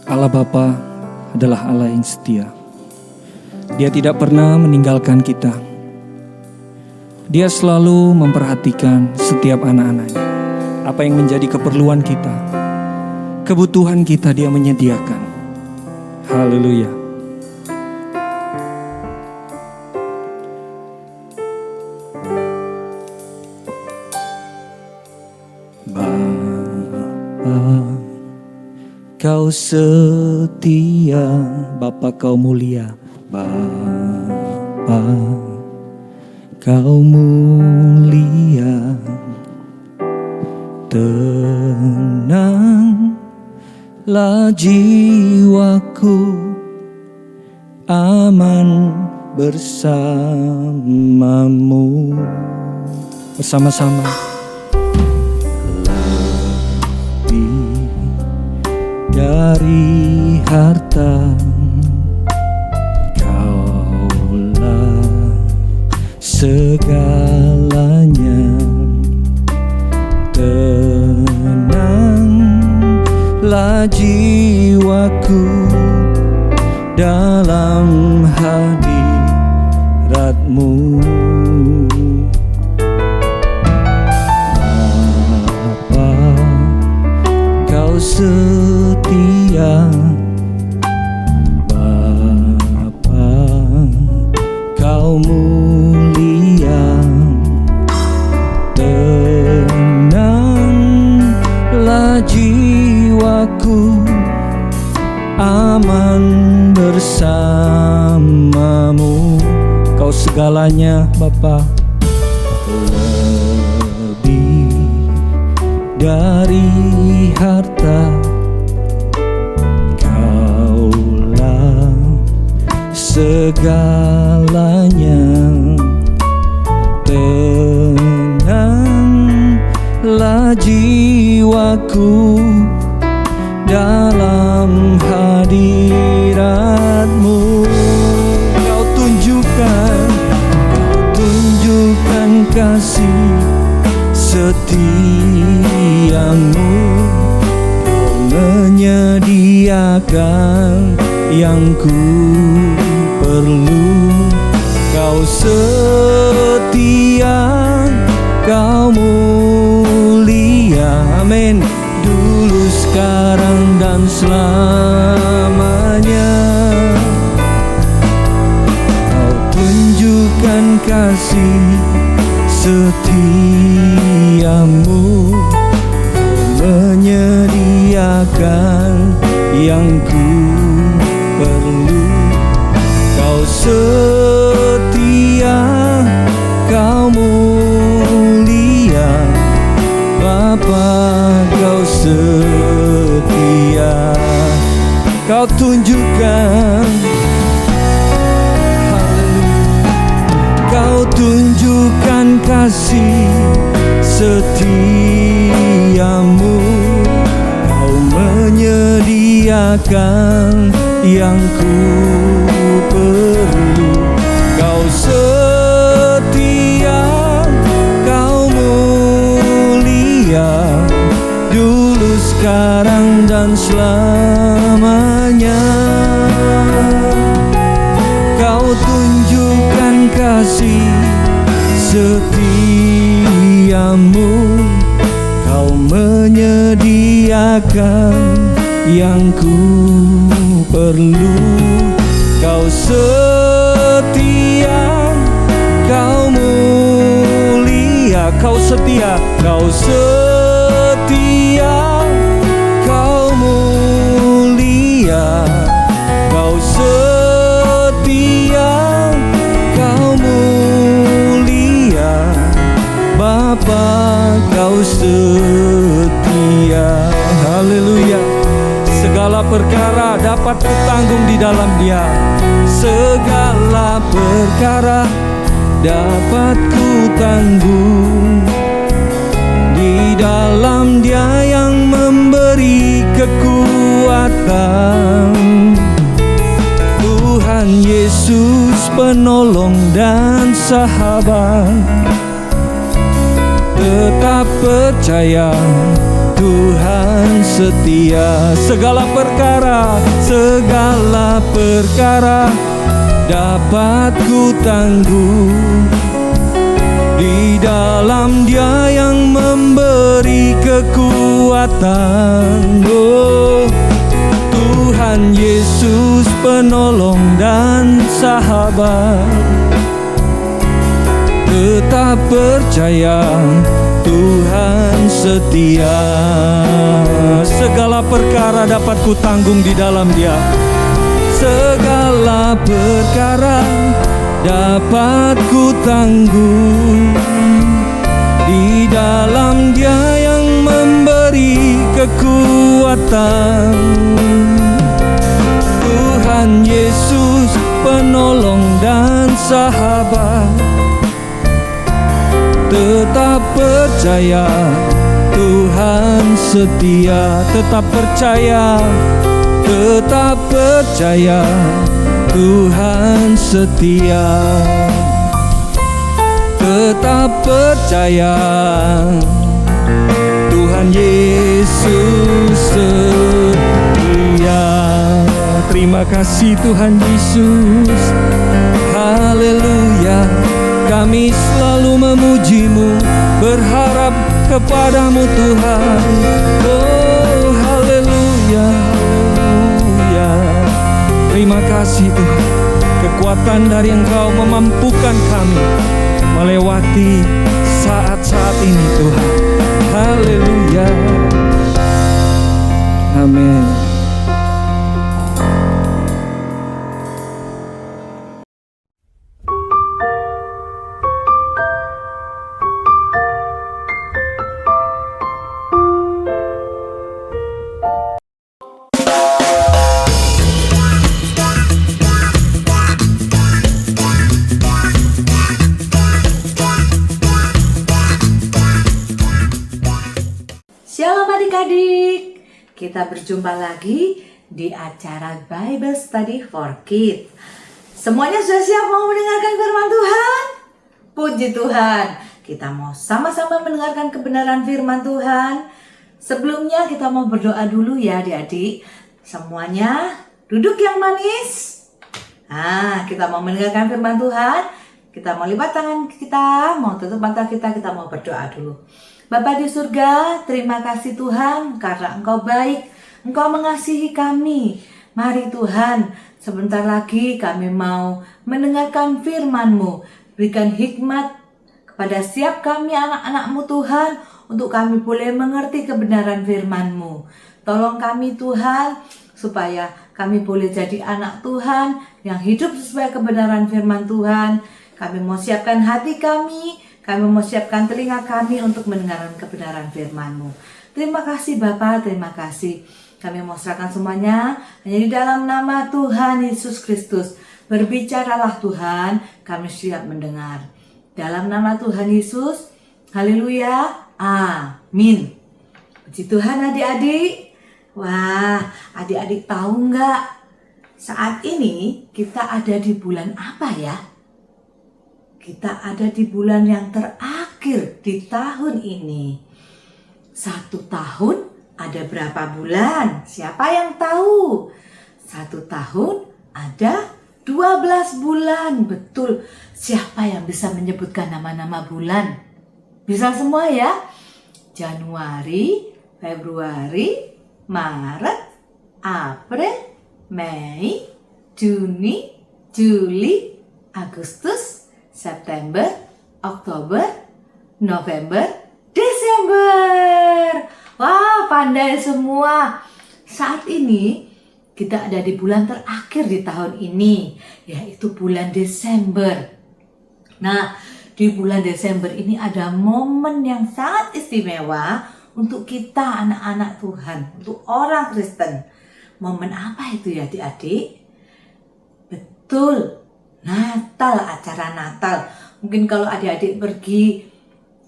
Allah Bapa adalah Allah yang setia. Dia tidak pernah meninggalkan kita. Dia selalu memperhatikan setiap anak-anaknya. Apa yang menjadi keperluan kita, kebutuhan kita Dia menyediakan. Haleluya. Bapa, Kau setia, Bapa Kau mulia. Bapa, Kau mulia. Tenanglah jiwaku, aman bersamamu. Bersama-sama. Lebih dari harta, Kaulah segalanya. Tenanglah jiwaku dalam hadirat-Mu. Bapa, Kau setia. Bapa, Kau mulia. Tenanglah jiwaku, aman bersamamu. Kau segalanya Bapa. Lebih dari harta, Kaulah segalanya. Tenanglah jiwaku dalam hadirat-Mu. Kau tunjukkan kasih setiamu. Kau menyediakan yang ku perlu. Kau setia, Kau mulia. Amin. Dulu, sekarang, dan selamanya. Kau tunjukkan kasih setiamu. Kau menyediakan yang ku perlu. Kau setia, Kau mulia. Bapa, Kau setia. Kau tunjukkan, Kau tunjukkan kasih setiamu. Kau menyediakan yang ku perlu. Kau setia, Kau mulia. Dulu, sekarang, dan selamanya. Kau tunjukkan kasih setiamu. Kau menyediakan yang ku perlu. Kau setia, Kau mulia. Kau setia, Kau setia, Kau mulia. Kau setia, Kau mulia. Bapa, Kau setia. Haleluya. Segala perkara dapat kutanggung di dalam Dia. Segala perkara dapat kutanggung di dalam Dia yang memberi kekuatan. Tuhan Yesus penolong dan sahabat. Tetap percaya Tuhan setia. Segala perkara dapat ku tanggung di dalam Dia yang memberi kekuatan. Oh, Tuhan Yesus penolong dan sahabat. Tetap percaya, Tuhan setia. Segala perkara dapat ku tanggung di dalam Dia. Segala perkara dapat ku tanggung di dalam Dia yang memberi kekuatan. Tuhan Yesus penolong dan sahabat. Tetap percaya, Tuhan setia. Tetap percaya, tetap percaya, Tuhan setia. Tetap percaya, Tuhan Yesus setia. Terima kasih Tuhan Yesus. Haleluya. Kami selalu memuji-Mu, berharap kepadamu Tuhan. Oh, haleluya, haleluya. Terima kasih Tuhan. Kekuatan dari Engkau memampukan kami melewati saat-saat ini Tuhan. Haleluya. Amin. Shalom adik-adik, kita berjumpa lagi di acara Bible Study for Kids. Semuanya sudah siap mau mendengarkan firman Tuhan? Puji Tuhan, kita mau sama-sama mendengarkan kebenaran firman Tuhan. Sebelumnya kita mau berdoa dulu ya adik-adik. Semuanya duduk yang manis. Kita mau mendengarkan firman Tuhan. Kita mau lipat tangan kita, mau tutup mata kita mau berdoa dulu. Bapa di surga, terima kasih Tuhan karena Engkau baik, Engkau mengasihi kami. Mari Tuhan, sebentar lagi kami mau mendengarkan firman-Mu. Berikan hikmat kepada setiap kami anak-anak-Mu Tuhan, untuk kami boleh mengerti kebenaran firman-Mu. Tolong kami Tuhan, supaya kami boleh jadi anak Tuhan yang hidup sesuai kebenaran firman Tuhan. Kami mau siapkan hati kami mau siapkan telinga kami untuk mendengarkan kebenaran firman-Mu. Terima kasih Bapa, terima kasih. Kami mau serahkan semuanya hanya di dalam nama Tuhan Yesus Kristus. Berbicaralah Tuhan, kami siap mendengar. Dalam nama Tuhan Yesus, haleluya, amin. Puji Tuhan adik-adik. Wah, adik-adik tahu nggak? Saat ini kita ada di bulan apa ya? Kita ada di bulan yang terakhir di tahun ini. 1 tahun ada berapa bulan? Siapa yang tahu? 1 tahun ada 12 bulan. Betul. Siapa yang bisa menyebutkan nama-nama bulan? Bisa semua ya? Januari, Februari, Maret, April, Mei, Juni, Juli, Agustus, September, Oktober, November, Desember. Wah, pandai semua. Saat ini kita ada di bulan terakhir di tahun ini, yaitu bulan Desember. Nah, di bulan Desember ini ada momen yang sangat istimewa untuk kita anak-anak Tuhan, untuk orang Kristen. Momen apa itu ya adik-adik? Betul, Natal, acara Natal. Mungkin kalau adik-adik pergi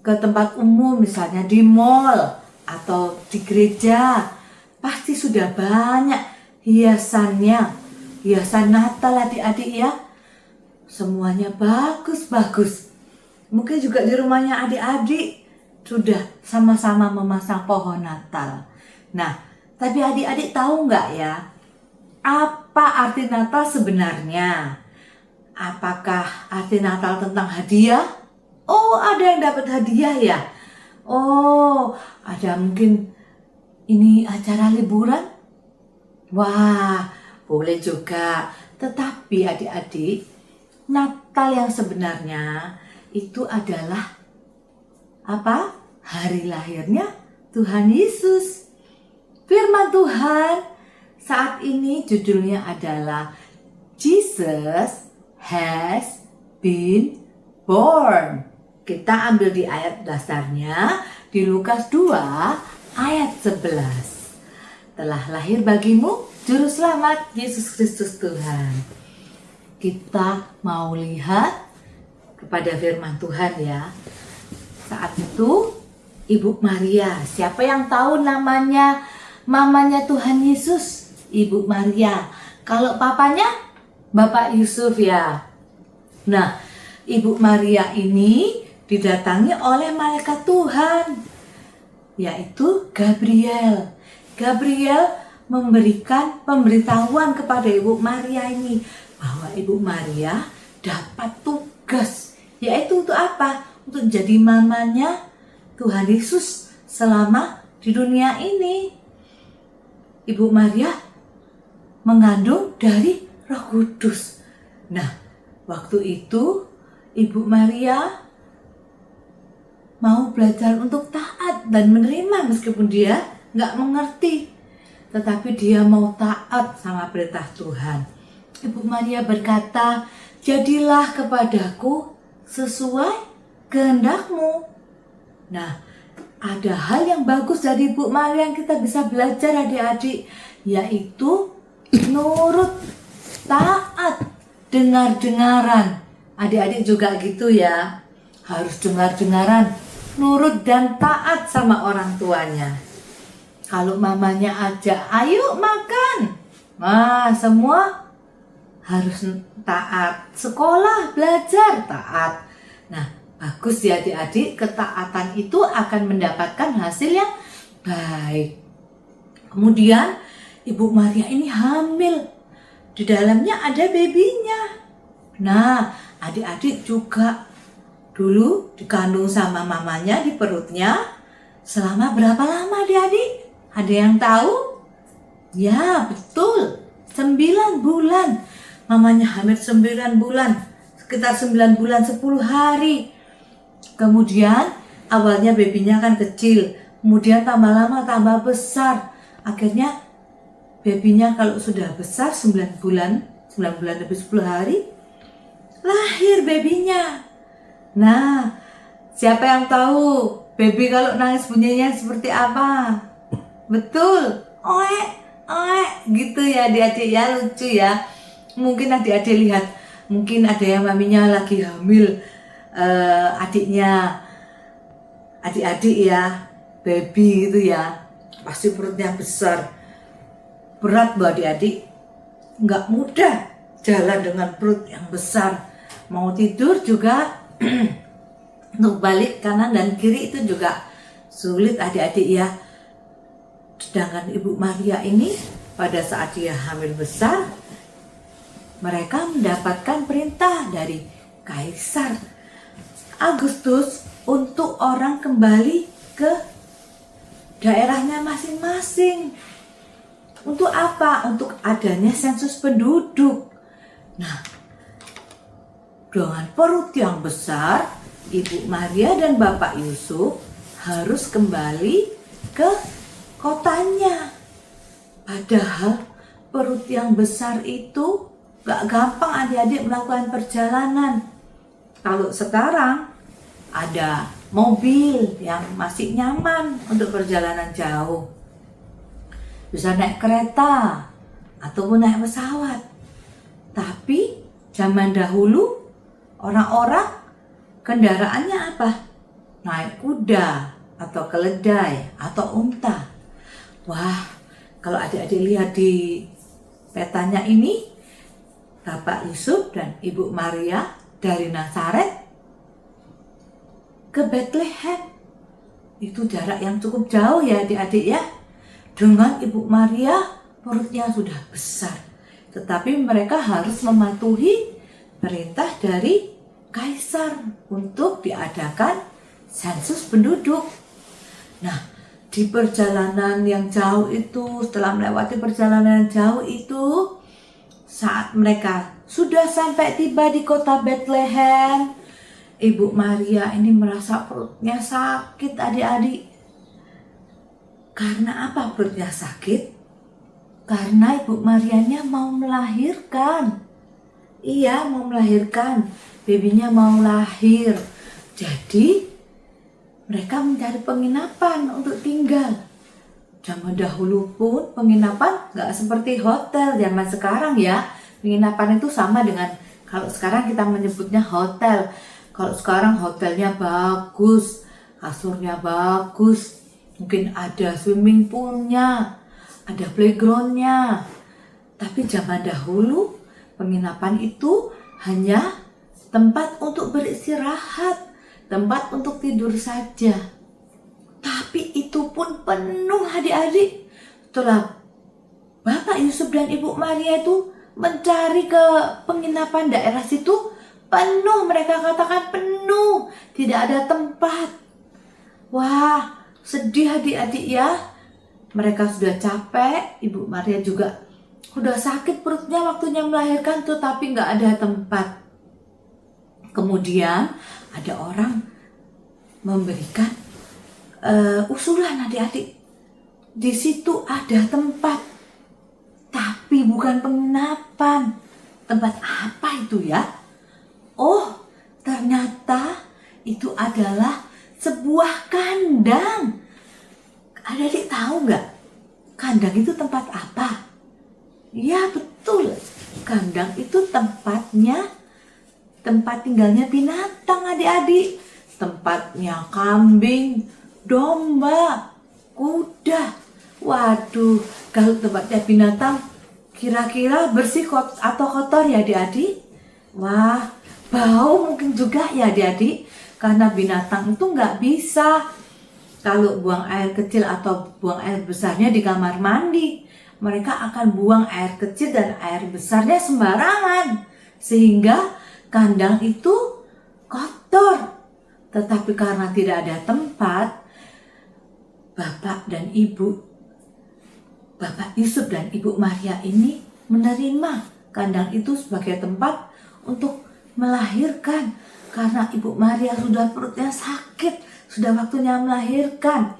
ke tempat umum, misalnya di mall atau di gereja, pasti sudah banyak hiasannya. Hiasan Natal adik-adik ya. Semuanya bagus-bagus. Mungkin juga di rumahnya adik-adik sudah sama-sama memasang pohon Natal. Nah, tapi adik-adik tahu nggak ya, apa arti Natal sebenarnya? Apakah arti Natal tentang hadiah? Oh, ada yang dapat hadiah ya? Oh, ada mungkin ini acara liburan? Wah, boleh juga. Tetapi adik-adik, Natal yang sebenarnya itu adalah apa? Hari lahirnya Tuhan Yesus. Firman Tuhan saat ini judulnya adalah Jesus has been born. Kita ambil di ayat dasarnya di Lukas 2 ayat 11. Telah lahir bagimu Juru Selamat Yesus Kristus Tuhan. Kita mau lihat kepada firman Tuhan ya. Saat itu Ibu Maria, siapa yang tahu namanya mamanya Tuhan Yesus? Ibu Maria. Kalau papanya Bapak Yusuf ya. Nah, Ibu Maria ini didatangi oleh malaikat Tuhan, yaitu Gabriel. Gabriel memberikan pemberitahuan kepada Ibu Maria ini bahwa Ibu Maria dapat tugas, yaitu untuk apa? Untuk jadi mamanya Tuhan Yesus selama di dunia ini. Ibu Maria mengandung dari Roh Kudus. Nah, waktu itu Ibu Maria mau belajar untuk taat dan menerima meskipun dia nggak mengerti. Tetapi dia mau taat sama perintah Tuhan. Ibu Maria berkata, jadilah kepadaku sesuai kehendak-Mu. Nah, ada hal yang bagus dari Ibu Maria yang kita bisa belajar adik-adik, yaitu nurut, taat, dengar-dengaran. Adik-adik juga gitu ya, harus dengar-dengaran, nurut dan taat sama orang tuanya. Kalau mamanya ajak, ayo makan, nah semua harus taat. Sekolah, belajar, taat. Nah, bagus ya adik-adik, ketaatan itu akan mendapatkan hasil yang baik. Kemudian Ibu Maria ini hamil. Di dalamnya ada babynya. Nah, adik-adik juga dulu dikandung sama mamanya di perutnya selama berapa lama adik-adik? Ada yang tahu? Ya, betul. 9 bulan. Mamanya hamil 9 bulan. Sekitar 9 bulan 10 hari. Kemudian awalnya babynya kan kecil. Kemudian tambah lama tambah besar. Akhirnya babynya kalau sudah besar 9 bulan lebih 10 hari, lahir babynya. Nah, siapa yang tahu baby kalau nangis bunyinya seperti apa? Betul, oek, oek, gitu ya adik-adik ya, lucu ya. Mungkin adik-adik lihat, mungkin ada yang maminya lagi hamil, adik-adik ya, baby gitu ya, pasti perutnya besar, berat buat adik-adik, nggak mudah jalan dengan perut yang besar. Mau tidur juga untuk balik kanan dan kiri itu juga sulit adik-adik ya. Sedangkan Ibu Maria ini pada saat dia hamil besar, mereka mendapatkan perintah dari Kaisar Agustus untuk orang kembali ke daerahnya masing-masing. Untuk apa? Untuk adanya sensus penduduk. Nah, dengan perut yang besar, Ibu Maria dan Bapak Yusuf harus kembali ke kotanya. Padahal perut yang besar itu gak gampang adik-adik melakukan perjalanan. Kalau sekarang ada mobil yang masih nyaman untuk perjalanan jauh. Bisa naik kereta ataupun naik pesawat. Tapi zaman dahulu orang-orang kendaraannya apa? Naik kuda atau keledai atau unta. Wah, kalau adik-adik lihat di petanya ini, Bapak Yusuf dan Ibu Maria dari Nazaret ke Bethlehem. Itu jarak yang cukup jauh ya adik-adik ya. Dengan Ibu Maria perutnya sudah besar. Tetapi mereka harus mematuhi perintah dari kaisar untuk diadakan sensus penduduk. Nah, di perjalanan yang jauh itu, setelah melewati perjalanan jauh itu, saat mereka sudah sampai tiba di kota Bethlehem, Ibu Maria ini merasa perutnya sakit adik-adik. Karena apa perutnya sakit? Karena Ibu Marianya mau melahirkan. Iya, mau melahirkan. Babynya mau lahir. Jadi, mereka mencari penginapan untuk tinggal. Zaman dahulu pun penginapan nggak seperti hotel zaman sekarang ya. Penginapan itu sama dengan kalau sekarang kita menyebutnya hotel. Kalau sekarang hotelnya bagus, kasurnya bagus, mungkin ada swimming poolnya, ada playgroundnya. Tapi zaman dahulu penginapan itu hanya tempat untuk beristirahat, tempat untuk tidur saja. Tapi itu pun penuh adik-adik. Setelah Bapak Yusuf dan Ibu Maria itu mencari ke penginapan daerah situ, penuh, mereka katakan penuh, tidak ada tempat. Wah, sedih adik-adik ya. Mereka sudah capek, Ibu Maria juga sudah sakit perutnya waktunya melahirkan, tetapi nggak ada tempat. Kemudian ada orang memberikan usulan adik-adik. Di situ ada tempat, tapi bukan penginapan. Tempat apa itu ya? Oh, ternyata itu adalah sebuah kandang. Adik-adik tahu nggak? Kandang itu tempat apa? Ya betul, kandang itu tempat tinggalnya binatang adik-adik. Tempatnya kambing, domba, kuda. Waduh, kalau tempatnya binatang kira-kira bersih atau kotor ya adik-adik? Wah, bau mungkin juga ya adik-adik. Karena binatang itu nggak bisa kalau buang air kecil atau buang air besarnya di kamar mandi. Mereka akan buang air kecil dan air besarnya sembarangan. Sehingga kandang itu kotor. Tetapi karena tidak ada tempat, Bapak Yusuf dan Ibu Maria ini menerima kandang itu sebagai tempat untuk melahirkan. Karena Ibu Maria sudah perutnya sakit, sudah waktunya melahirkan.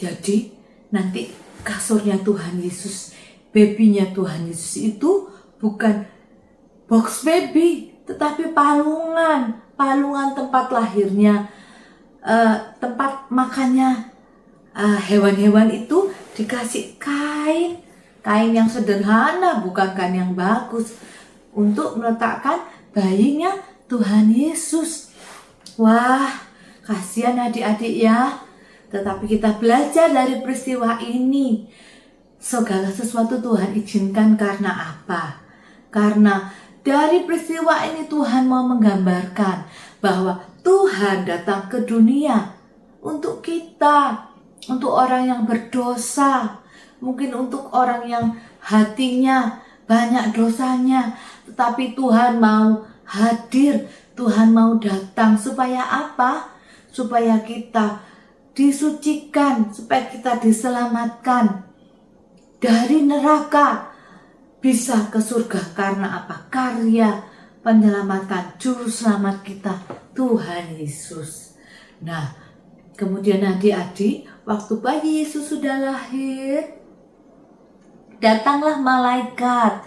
Jadi nanti kasurnya Tuhan Yesus, babynya Tuhan Yesus itu bukan box baby, tetapi palungan tempat lahirnya, tempat makannya hewan-hewan itu dikasih kain yang sederhana, bukan kain yang bagus, untuk meletakkan bayinya Tuhan Yesus. Wah, kasihan adik-adik ya. Tetapi kita belajar dari peristiwa ini. Segala sesuatu Tuhan izinkan karena apa? Karena dari peristiwa ini Tuhan mau menggambarkan bahwa Tuhan datang ke dunia untuk kita, untuk orang yang berdosa, mungkin untuk orang yang hatinya banyak dosanya, tetapi Tuhan mau hadir, Tuhan mau datang supaya apa? Supaya kita disucikan, supaya kita diselamatkan dari neraka, bisa ke surga. Karena apa? Karya penyelamatan juru selamat kita, Tuhan Yesus. Nah, kemudian adik-adik, waktu bayi Yesus sudah lahir, datanglah malaikat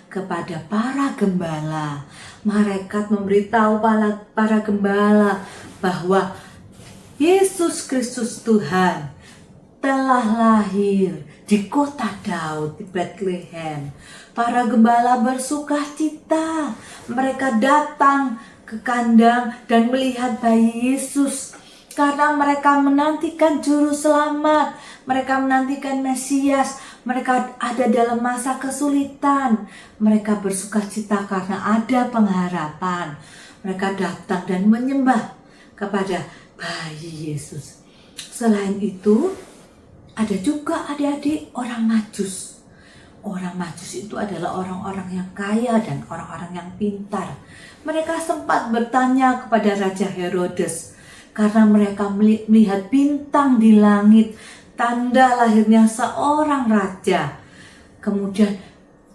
kepada para gembala. Malaikat memberitahu para gembala bahwa Yesus Kristus Tuhan telah lahir di kota Daud, di Bethlehem. Para gembala bersukacita. Mereka datang ke kandang dan melihat bayi Yesus. Karena mereka menantikan juru selamat, mereka menantikan Mesias, mereka ada dalam masa kesulitan. Mereka bersukacita karena ada pengharapan. Mereka datang dan menyembah kepada bayi Yesus. Selain itu, ada juga adik-adik orang Majus. Orang Majus itu adalah orang-orang yang kaya dan orang-orang yang pintar. Mereka sempat bertanya kepada Raja Herodes karena mereka melihat bintang di langit, tanda lahirnya seorang raja. Kemudian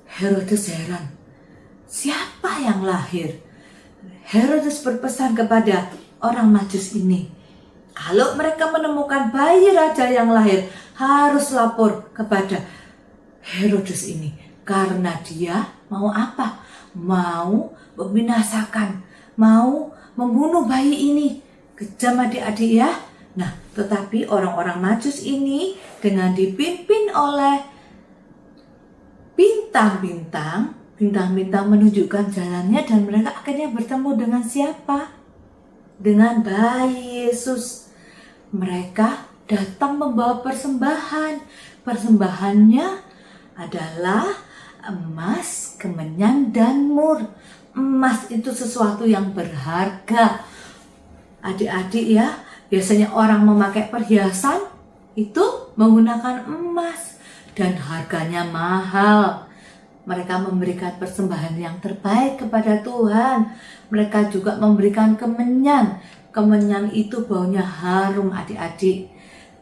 Herodes heran, siapa yang lahir? Herodes berpesan kepada orang Majus ini, kalau mereka menemukan bayi raja yang lahir, harus lapor kepada Herodes ini. Karena dia mau apa? Mau membinasakan, mau membunuh bayi ini. Kejam adik-adik ya. Nah, tetapi orang-orang Majus ini dengan dipimpin oleh bintang-bintang menunjukkan jalannya, dan mereka akhirnya bertemu dengan siapa? Dengan bayi Yesus. Mereka datang membawa persembahan. Persembahannya adalah emas, kemenyan, dan mur. Emas itu sesuatu yang berharga. Adik-adik ya, biasanya orang memakai perhiasan itu menggunakan emas dan harganya mahal. Mereka memberikan persembahan yang terbaik kepada Tuhan. Mereka juga memberikan kemenyan. Kemenyan itu baunya harum adik-adik.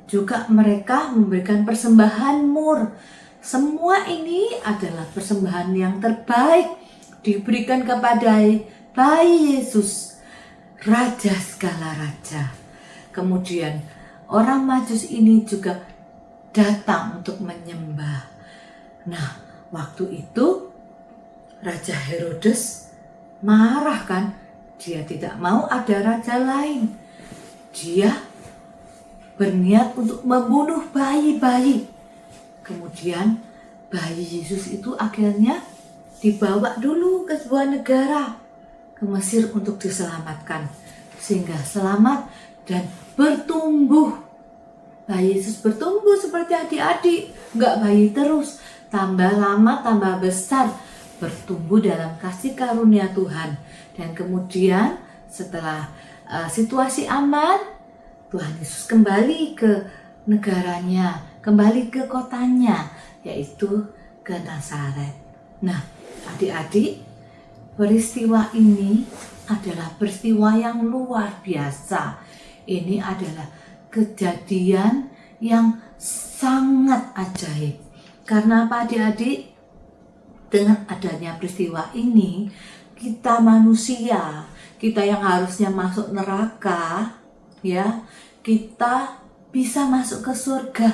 Juga mereka memberikan persembahan mur. Semua ini adalah persembahan yang terbaik diberikan kepada bayi Yesus, Raja segala raja. Kemudian orang Majus ini juga datang untuk menyembah. Nah, waktu itu Raja Herodes marah kan? Dia tidak mau ada raja lain. Dia berniat untuk membunuh bayi-bayi. Kemudian bayi Yesus itu akhirnya dibawa dulu ke sebuah negara, ke Mesir untuk diselamatkan. Sehingga selamat dan bertumbuh. Bayi Yesus bertumbuh seperti adik-adik. Enggak bayi terus. Tambah lama tambah besar. Bertumbuh dalam kasih karunia Tuhan. Dan kemudian setelah situasi aman, Tuhan Yesus kembali ke negaranya, kembali ke kotanya, yaitu ke Nazaret. Nah, adik-adik, peristiwa ini adalah peristiwa yang luar biasa. Ini adalah kejadian yang sangat ajaib. Karena apa adik-adik? Dengan adanya peristiwa ini, kita manusia, kita yang harusnya masuk neraka, ya, kita bisa masuk ke surga.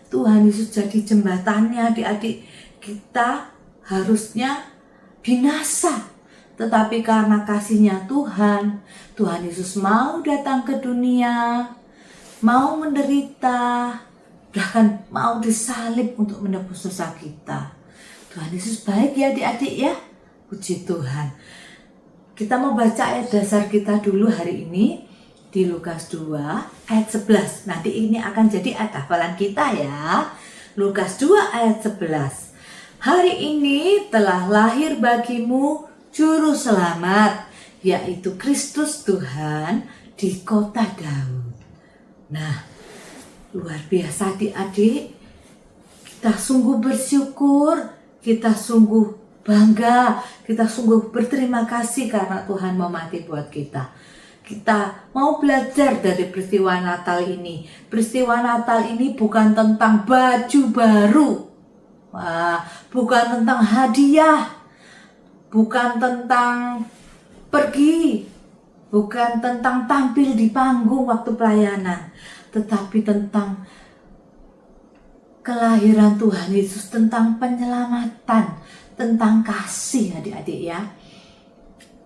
Tuhan Yesus jadi jembatannya adik-adik. Kita harusnya binasa, tetapi karena kasihnya Tuhan, Tuhan Yesus mau datang ke dunia, mau menderita, bahkan mau disalib untuk menebus dosa kita. Tuhan Yesus baik ya adik-adik ya. Puji Tuhan. Kita mau baca ayat dasar kita dulu hari ini di Lukas 2 ayat 11. Nanti ini akan jadi ayat hafalan kita ya. Lukas 2 ayat 11. Hari ini telah lahir bagimu juru selamat, yaitu Kristus Tuhan di kota Daud. Nah, luar biasa adik-adik. Kita sungguh bersyukur, kita sungguh bangga, kita sungguh berterima kasih karena Tuhan mau mati buat kita. Kita mau belajar dari peristiwa Natal ini. Peristiwa Natal ini bukan tentang baju baru, bukan tentang hadiah, bukan tentang pergi, bukan tentang tampil di panggung waktu pelayanan, tetapi tentang kelahiran Tuhan Yesus, tentang penyelamatan, tentang kasih adik-adik ya.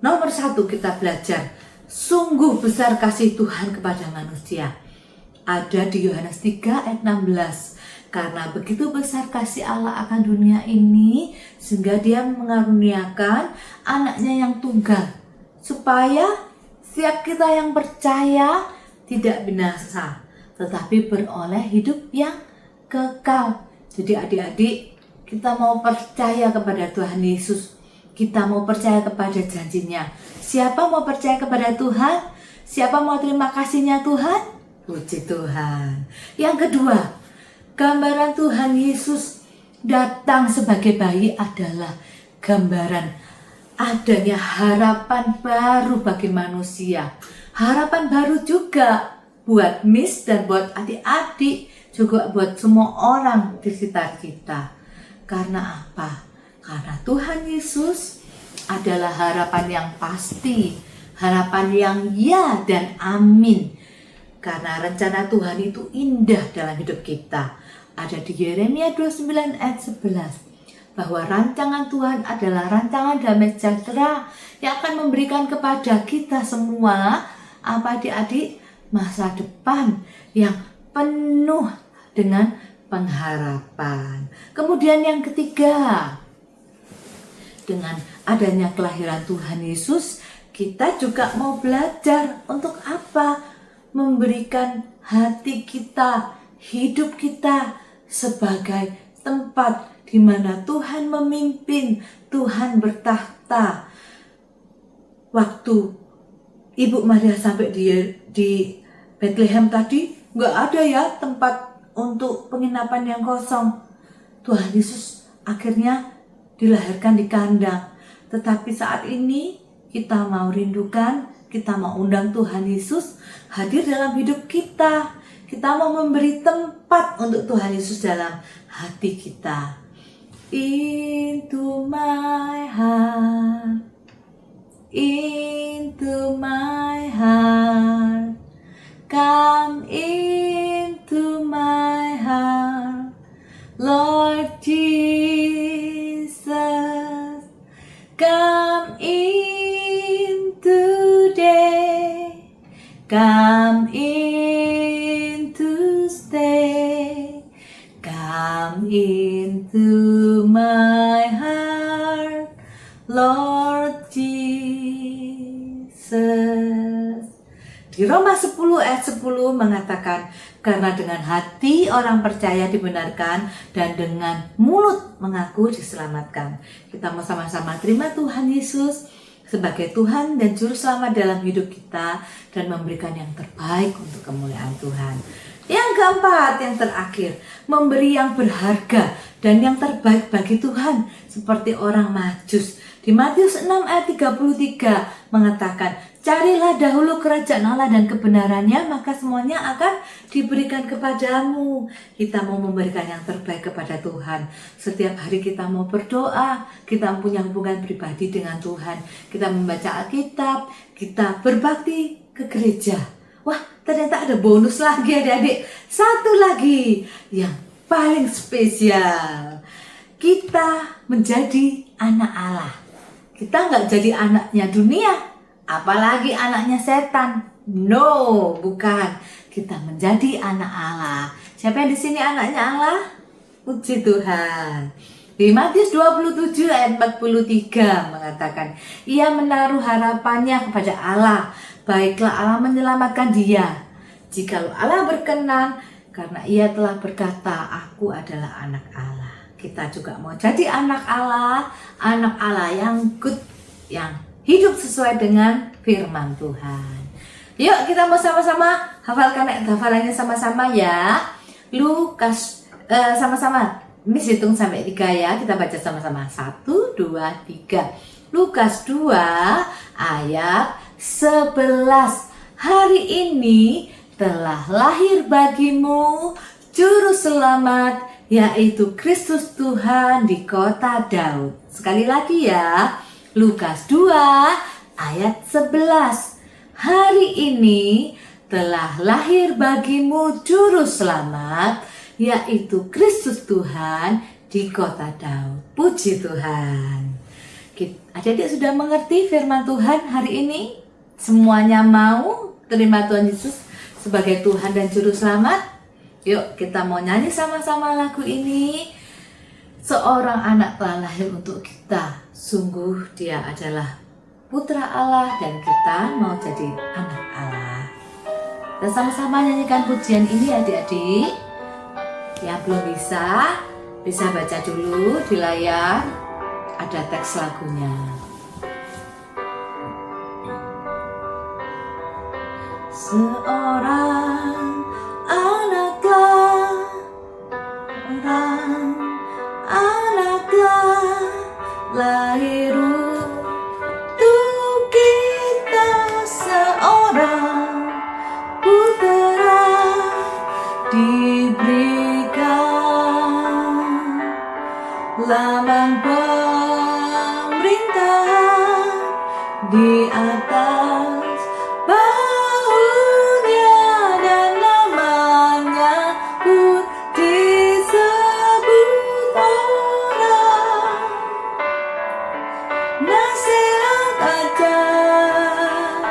Nomor 1 kita belajar, sungguh besar kasih Tuhan kepada manusia. Ada di Yohanes 3 ayat 16. Karena begitu besar kasih Allah akan dunia ini, sehingga dia mengaruniakan anaknya yang tunggal, supaya setiap kita yang percaya tidak binasa, tetapi beroleh hidup yang kekal. Jadi adik-adik, kita mau percaya kepada Tuhan Yesus. Kita mau percaya kepada janjinya. Siapa mau percaya kepada Tuhan? Siapa mau terima kasihnya Tuhan? Puji Tuhan. Yang kedua, gambaran Tuhan Yesus datang sebagai bayi adalah gambaran adanya harapan baru bagi manusia. Harapan baru juga buat Miss dan buat adik-adik, juga buat semua orang di sekitar kita. Karena apa? Karena Tuhan Yesus adalah harapan yang pasti, harapan yang ya dan amin. Karena rencana Tuhan itu indah dalam hidup kita. Ada di Yeremia 29 ayat 11. Bahwa rancangan Tuhan adalah rancangan damai sejahtera yang akan memberikan kepada kita semua, apa adik-adik, masa depan yang penuh dengan pengharapan. Kemudian yang ketiga, dengan adanya kelahiran Tuhan Yesus, kita juga mau belajar untuk apa? Memberikan hati kita, hidup kita sebagai tempat di mana Tuhan memimpin, Tuhan bertahta. Waktu Ibu Maria sampai di Bethlehem tadi, nggak ada ya tempat untuk penginapan yang kosong. Tuhan Yesus akhirnya dilahirkan di kandang. Tetapi saat ini kita mau rindukan, kita mau undang Tuhan Yesus hadir dalam hidup kita. Kita mau memberi tempat untuk Tuhan Yesus dalam hati kita. Into my heart, into my heart, come into my heart, Lord Jesus, come in today, come in to stay, come into my heart, Lord Jesus. Di Roma 10 ayat 10 mengatakan, karena dengan hati orang percaya dibenarkan dan dengan mulut mengaku diselamatkan. Kita mau sama-sama terima Tuhan Yesus sebagai Tuhan dan Juru Selamat dalam hidup kita dan memberikan yang terbaik untuk kemuliaan Tuhan. Yang keempat, yang terakhir, memberi yang berharga dan yang terbaik bagi Tuhan seperti orang Majus. Di Matius 6 ayat 33 mengatakan, carilah dahulu kerajaan Allah dan kebenarannya, maka semuanya akan diberikan kepadamu. Kita mau memberikan yang terbaik kepada Tuhan. Setiap hari kita mau berdoa, kita punya hubungan pribadi dengan Tuhan. Kita membaca Alkitab, kita berbakti ke gereja. Wah, ternyata ada bonus lagi adik-adik. Satu lagi yang paling spesial. Kita menjadi anak Allah. Kita nggak jadi anaknya dunia, apalagi anaknya setan. No, bukan. Kita menjadi anak Allah. Siapa yang di sini anaknya Allah? Puji Tuhan. Di Matius 27 ayat 43 mengatakan, ia menaruh harapannya kepada Allah. Baiklah Allah menyelamatkan dia. Jikalau Allah berkenan, karena ia telah berkata, aku adalah anak Allah. Kita juga mau jadi anak Allah yang good, yang hidup sesuai dengan firman Tuhan. Yuk kita mau sama-sama hafalkan hafalannya sama-sama ya. Lukas, sama-sama. Miss hitung sampai 3 ya. Kita baca sama-sama. 1, 2, 3. Lukas 2 ayat 11. Hari ini telah lahir bagimu Juru Selamat, yaitu Kristus Tuhan di kota Daud. Sekali lagi ya, Lukas 2 ayat 11. Hari ini telah lahir bagimu Juru Selamat, yaitu Kristus Tuhan di kota Daud. Puji Tuhan. Adik-adik sudah mengerti firman Tuhan hari ini? Semuanya mau terima Tuhan Yesus sebagai Tuhan dan Juru Selamat? Yuk kita mau nyanyi sama-sama lagu ini. Seorang anak telah lahir untuk kita. Sungguh dia adalah putra Allah dan kita mau jadi anak Allah. Dan sama-sama nyanyikan pujian ini adik-adik. Yang belum bisa baca dulu di layar. Ada teks lagunya. Seorang anaklah lahir untuk kita, seorang putera diberikan, lambang pemerintahan di atas bahunya, dan namanya pun disebut orang. Nasihat ajar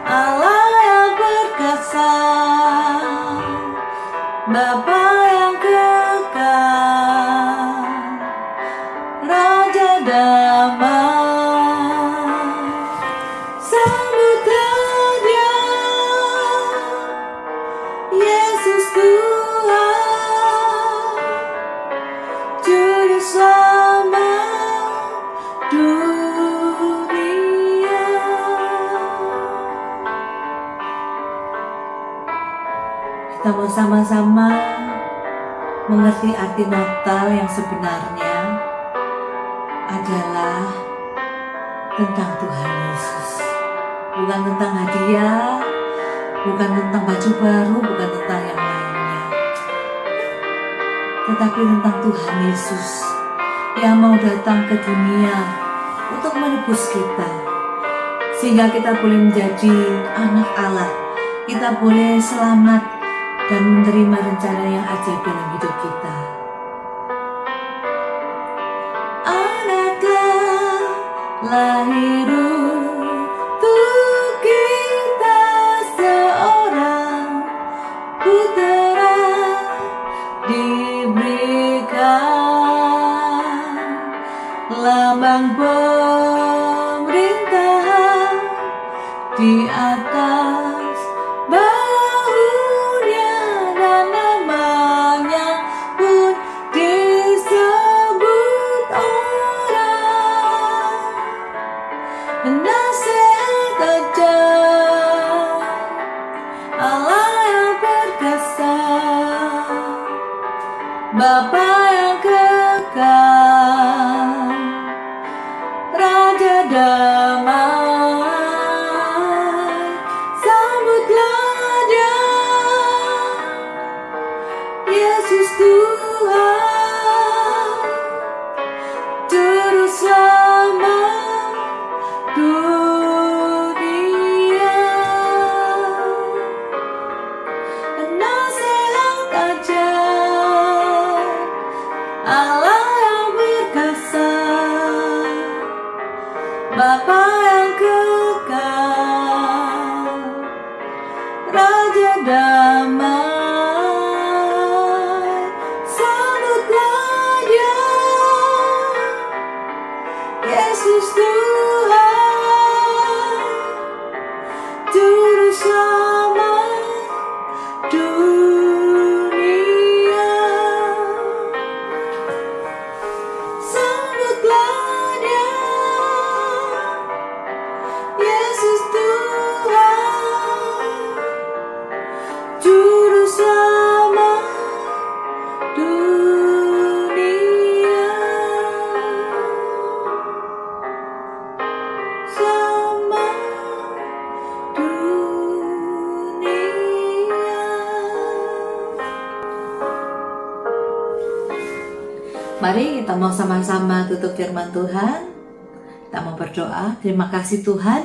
Allah yang perkasa, Bapa yang kekal, Raja damai. Sambutlah Dia, Yesus Tuhan, Juru Selamat dunia. Kita mau sama-sama mengerti arti Natal yang sebenarnya adalah tentang Tuhan Yesus. Bukan tentang hadiah, bukan tentang baju baru, bukan tentang yang lainnya, tetapi tentang Tuhan Yesus yang mau datang ke dunia untuk menebus kita, sehingga kita boleh menjadi anak Allah, kita boleh selamat dan menerima rencana yang ajaib dalam hidup kita. Anaklah lahir untuk kita, seorang putera diberikan, lambang pemerintahan di atas bahunya, dan namanya pun disebut orang. Nasihat ajar Allah yang perkasa, Bapa yang kekal, Raja damai. Sambutlah Dia, Yesus Tuhan, Juru Selamat dunia. Nasihat ajar Allah yang perkasa, Bapa yang kekal, Raja damai. Sambutlah Dia, Yesus Tuhan, Juru Selamat dunia. Sambutlah Dia, Yesus Tuhan, Juru Selamat dunia. Selamat dunia. Mari kita mau sama-sama tutup firman Tuhan. Kita mau berdoa. Terima kasih Tuhan,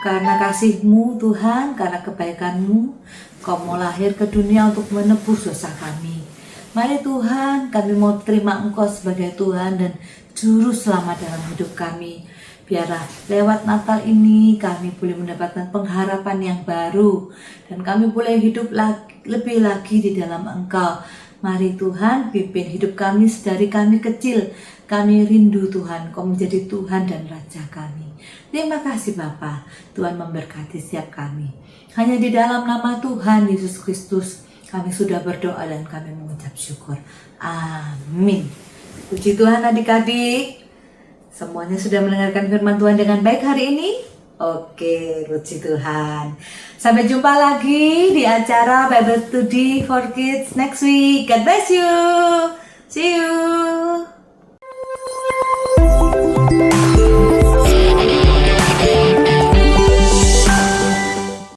karena kasih-Mu Tuhan, karena kebaikan-Mu, Kau mau lahir ke dunia untuk menebus dosa kami. Mari Tuhan, kami mau terima Engkau sebagai Tuhan dan Juru Selamat dalam hidup kami. Biarlah lewat Natal ini kami boleh mendapatkan pengharapan yang baru, dan kami boleh hidup lebih lagi di dalam Engkau. Mari Tuhan, pimpin hidup kami sedari kami kecil. Kami rindu Tuhan, Kau menjadi Tuhan dan Raja kami. Terima kasih Bapa, Tuhan memberkati setiap kami. Hanya di dalam nama Tuhan Yesus Kristus kami sudah berdoa dan kami mengucap syukur. Amin. Puji Tuhan adik-adik. Semuanya sudah mendengarkan firman Tuhan dengan baik hari ini? Oke, puji Tuhan. Sampai jumpa lagi di acara Bible Study for Kids next week. God bless you. See you.